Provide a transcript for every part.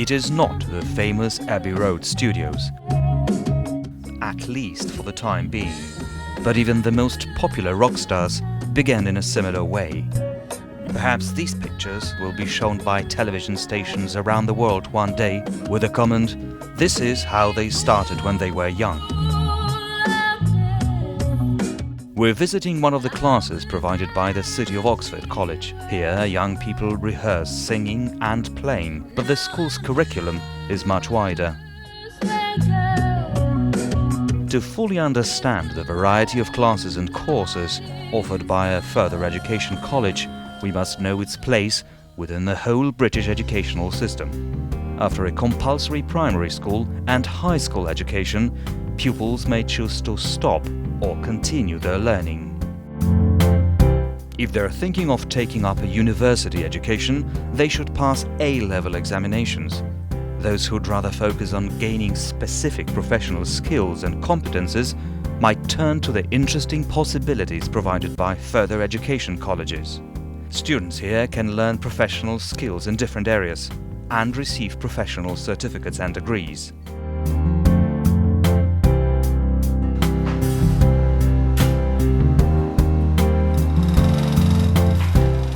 It is not the famous Abbey Road studios, at least for the time being. But even the most popular rock stars began in a similar way. Perhaps these pictures will be shown by television stations around the world one day with a comment, "This is how they started when they were young." We're visiting one of the classes provided by the City of Oxford College. Here, young people rehearse singing and playing, but the school's curriculum is much wider. To fully understand the variety of classes and courses offered by a further education college, we must know its place within the whole British educational system. After a compulsory primary school and high school education, pupils may choose to stop or continue their learning. If they're thinking of taking up a university education, they should pass A-level examinations. Those who'd rather focus on gaining specific professional skills and competences might turn to the interesting possibilities provided by further education colleges. Students here can learn professional skills in different areas and receive professional certificates and degrees.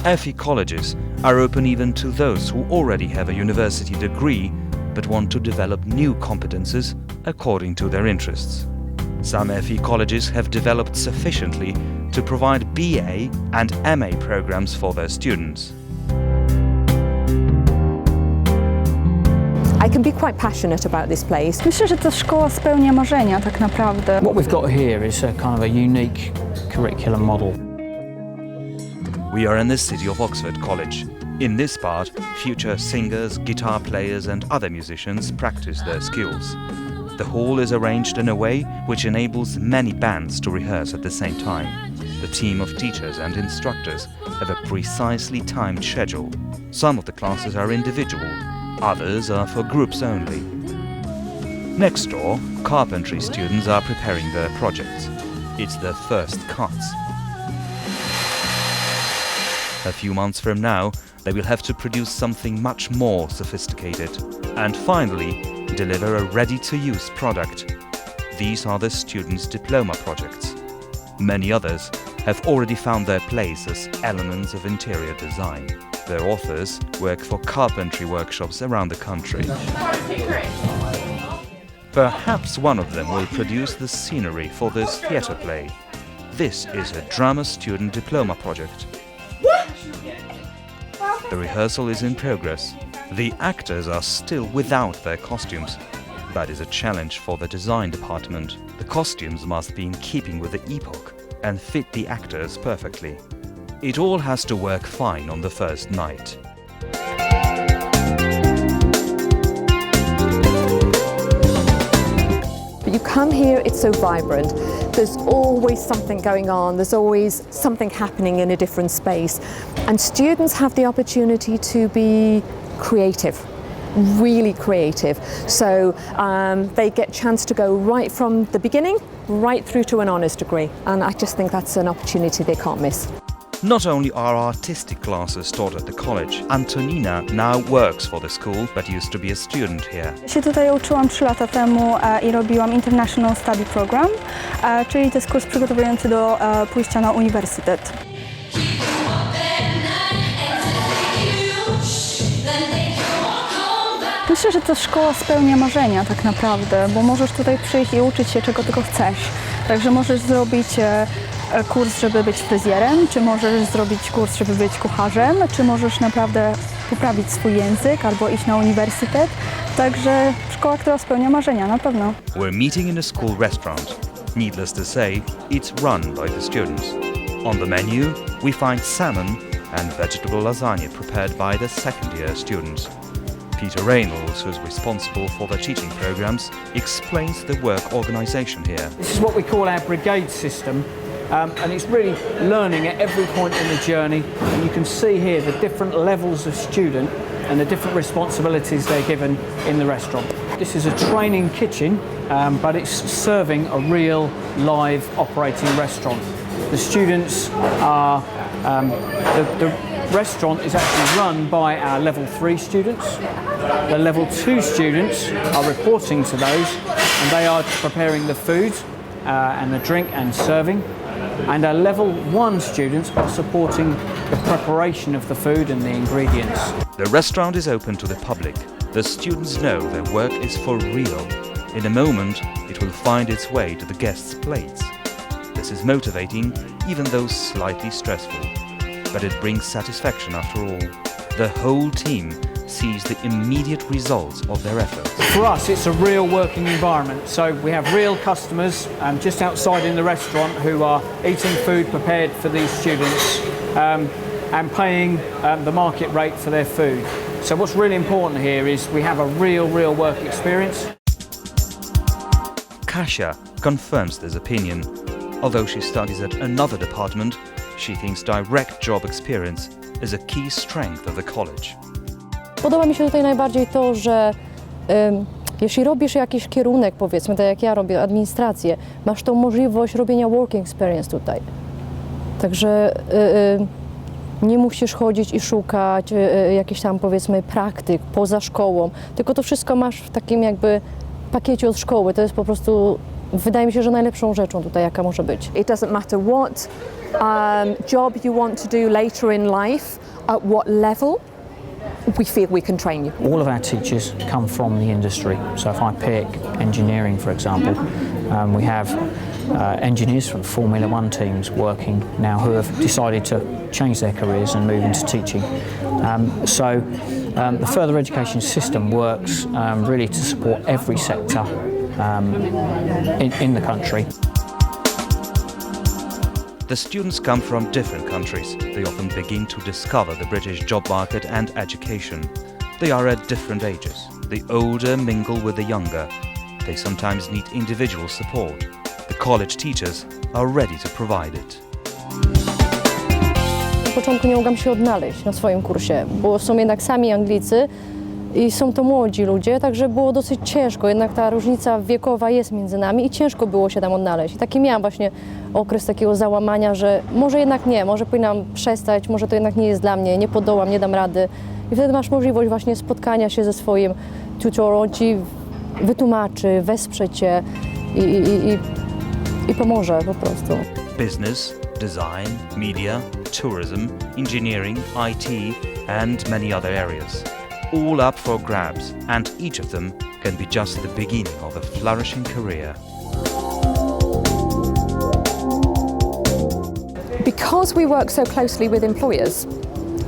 FE colleges are open even to those who already have a university degree but want to develop new competences according to their interests. Some FE colleges have developed sufficiently to provide BA and MA programs for their students. I can be quite passionate about this place. Myślę, że to szkoła spełnia marzenia tak naprawdę. What we've got here is a kind of a unique curriculum model. We are in the City of Oxford College. In this part, future singers, guitar players and other musicians practice their skills. The hall is arranged in a way which enables many bands to rehearse at the same time. The team of teachers and instructors have a precisely timed schedule. Some of the classes are individual, others are for groups only. Next door, carpentry students are preparing their projects. It's their first cuts. A few months from now, they will have to produce something much more sophisticated. And finally, deliver a ready-to-use product. These are the students' diploma projects. Many others have already found their place as elements of interior design. Their authors work for carpentry workshops around the country. Perhaps one of them will produce the scenery for this theatre play. This is a drama student diploma project. The rehearsal is in progress. The actors are still without their costumes. That is a challenge for the design department. The costumes must be in keeping with the epoch and fit the actors perfectly. It all has to work fine on the first night. But you come here, it's so vibrant. There's always something going on, there's always something happening in a different space. And students have the opportunity to be creative, really creative. So they get a chance to go right from the beginning, right through to an honours degree. And I just think that's an opportunity they can't miss. Not only are artistic classes taught at the college, Antonina now works for the school, but used to be a student here. Się tutaj uczyłam 3 lata temu i robiłam International Study Program, czyli to jest kurs przygotowujący do pójścia na uniwersytet. Myślę, że to szkoła spełnia marzenia tak naprawdę, bo możesz tutaj przyjść i uczyć się czego tylko chcesz. Także możesz zrobić kurs, żeby być fryzjerem, czy możesz zrobić kurs, żeby być kucharzem, czy możesz naprawdę poprawić swój język albo iść na uniwersytet. Także szkoła, która spełnia marzenia, na pewno. We're meeting in a school restaurant. Needless to say, it's run by the students. On the menu, we find salmon and vegetable lasagna prepared by the second-year students. Peter Reynolds, who's responsible for the teaching programs, explains the work organisation here. This is what we call our brigade system, and it's really learning at every point in the journey. And you can see here the different levels of student and the different responsibilities they're given in the restaurant. This is a training kitchen, but it's serving a real live operating restaurant. The students are, the restaurant is actually run by our level 3 students, The level 2 students are reporting to those, and they are preparing the food and the drink and serving. And our level 1 students are supporting the preparation of the food and the ingredients. The restaurant is open to the public. The students know their work is for real. In a moment, it will find its way to the guests' plates. This is motivating, even though slightly stressful. But it brings satisfaction after all. The whole team sees the immediate results of their efforts. For us, it's a real working environment. So we have real customers just outside in the restaurant who are eating food prepared for these students and paying the market rate for their food. So what's really important here is we have a real work experience. Kasia confirms this opinion. Although she studies at another department, she thinks direct job experience is a key strength of the college. Podoba mi się tutaj najbardziej to, że jeśli robisz jakiś kierunek, powiedzmy, tak jak ja robię administrację, masz tą możliwość robienia working experience tutaj. Także nie musisz chodzić i szukać jakichś tam, powiedzmy, praktyk poza szkołą, tylko to wszystko masz w takim jakby pakiecie od szkoły. To jest po prostu, wydaje mi się, że najlepszą rzeczą tutaj, jaka może być. It doesn't matter what job you want to do later in life, at what level, we feel we can train you. All of our teachers come from the industry. So if I pick engineering, for example, we have engineers from Formula One teams working now who have decided to change their careers and move into teaching. The further education system works really to support every sector in the country. The students come from different countries. They often begin to discover the British job market and education. They are at different ages. The older mingle with the younger. They sometimes need individual support. The college teachers are ready to provide it. Na początku nie mogłam się odnaleźć na swoim kursie, bo są jednak sami Anglicy i są to młodzi ludzie, także było dosyć ciężko. Jednak ta różnica wiekowa jest między nami i ciężko było się tam odnaleźć. I taki miałam właśnie okres takiego załamania, że może jednak nie, może powinnam przestać, może to jednak nie jest dla mnie, nie podołam, nie dam rady. I wtedy masz możliwość właśnie spotkania się ze swoim tutorem, on ci wytłumaczy, wesprze cię i pomoże po prostu. Business, design, media, tourism, engineering, IT and many other areas. All up for grabs, and each of them can be just the beginning of a flourishing career. Because we work so closely with employers,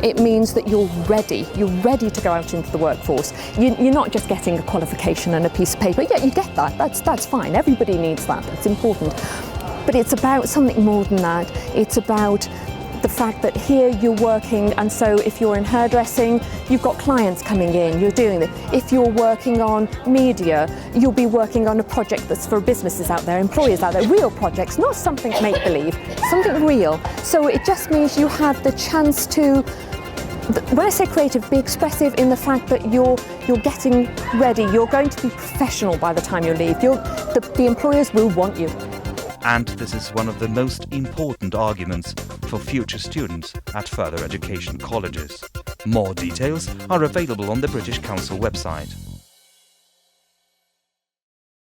it means that you're ready to go out into the workforce. You're not just getting a qualification and a piece of paper. Yeah, you get that, that's fine, everybody needs that, that's important. But it's about something more than that. It's about the fact that here you're working, and so if you're in hairdressing, you've got clients coming in, you're doing it. If you're working on media, you'll be working on a project that's for businesses out there, employers out there, real projects, not something make-believe, something real. So it just means you have the chance to, when I say creative, be expressive in the fact that you're getting ready, you're going to be professional by the time you leave. The employers will want you. And this is one of the most important arguments for future students at further education colleges. More details are available on the British Council website.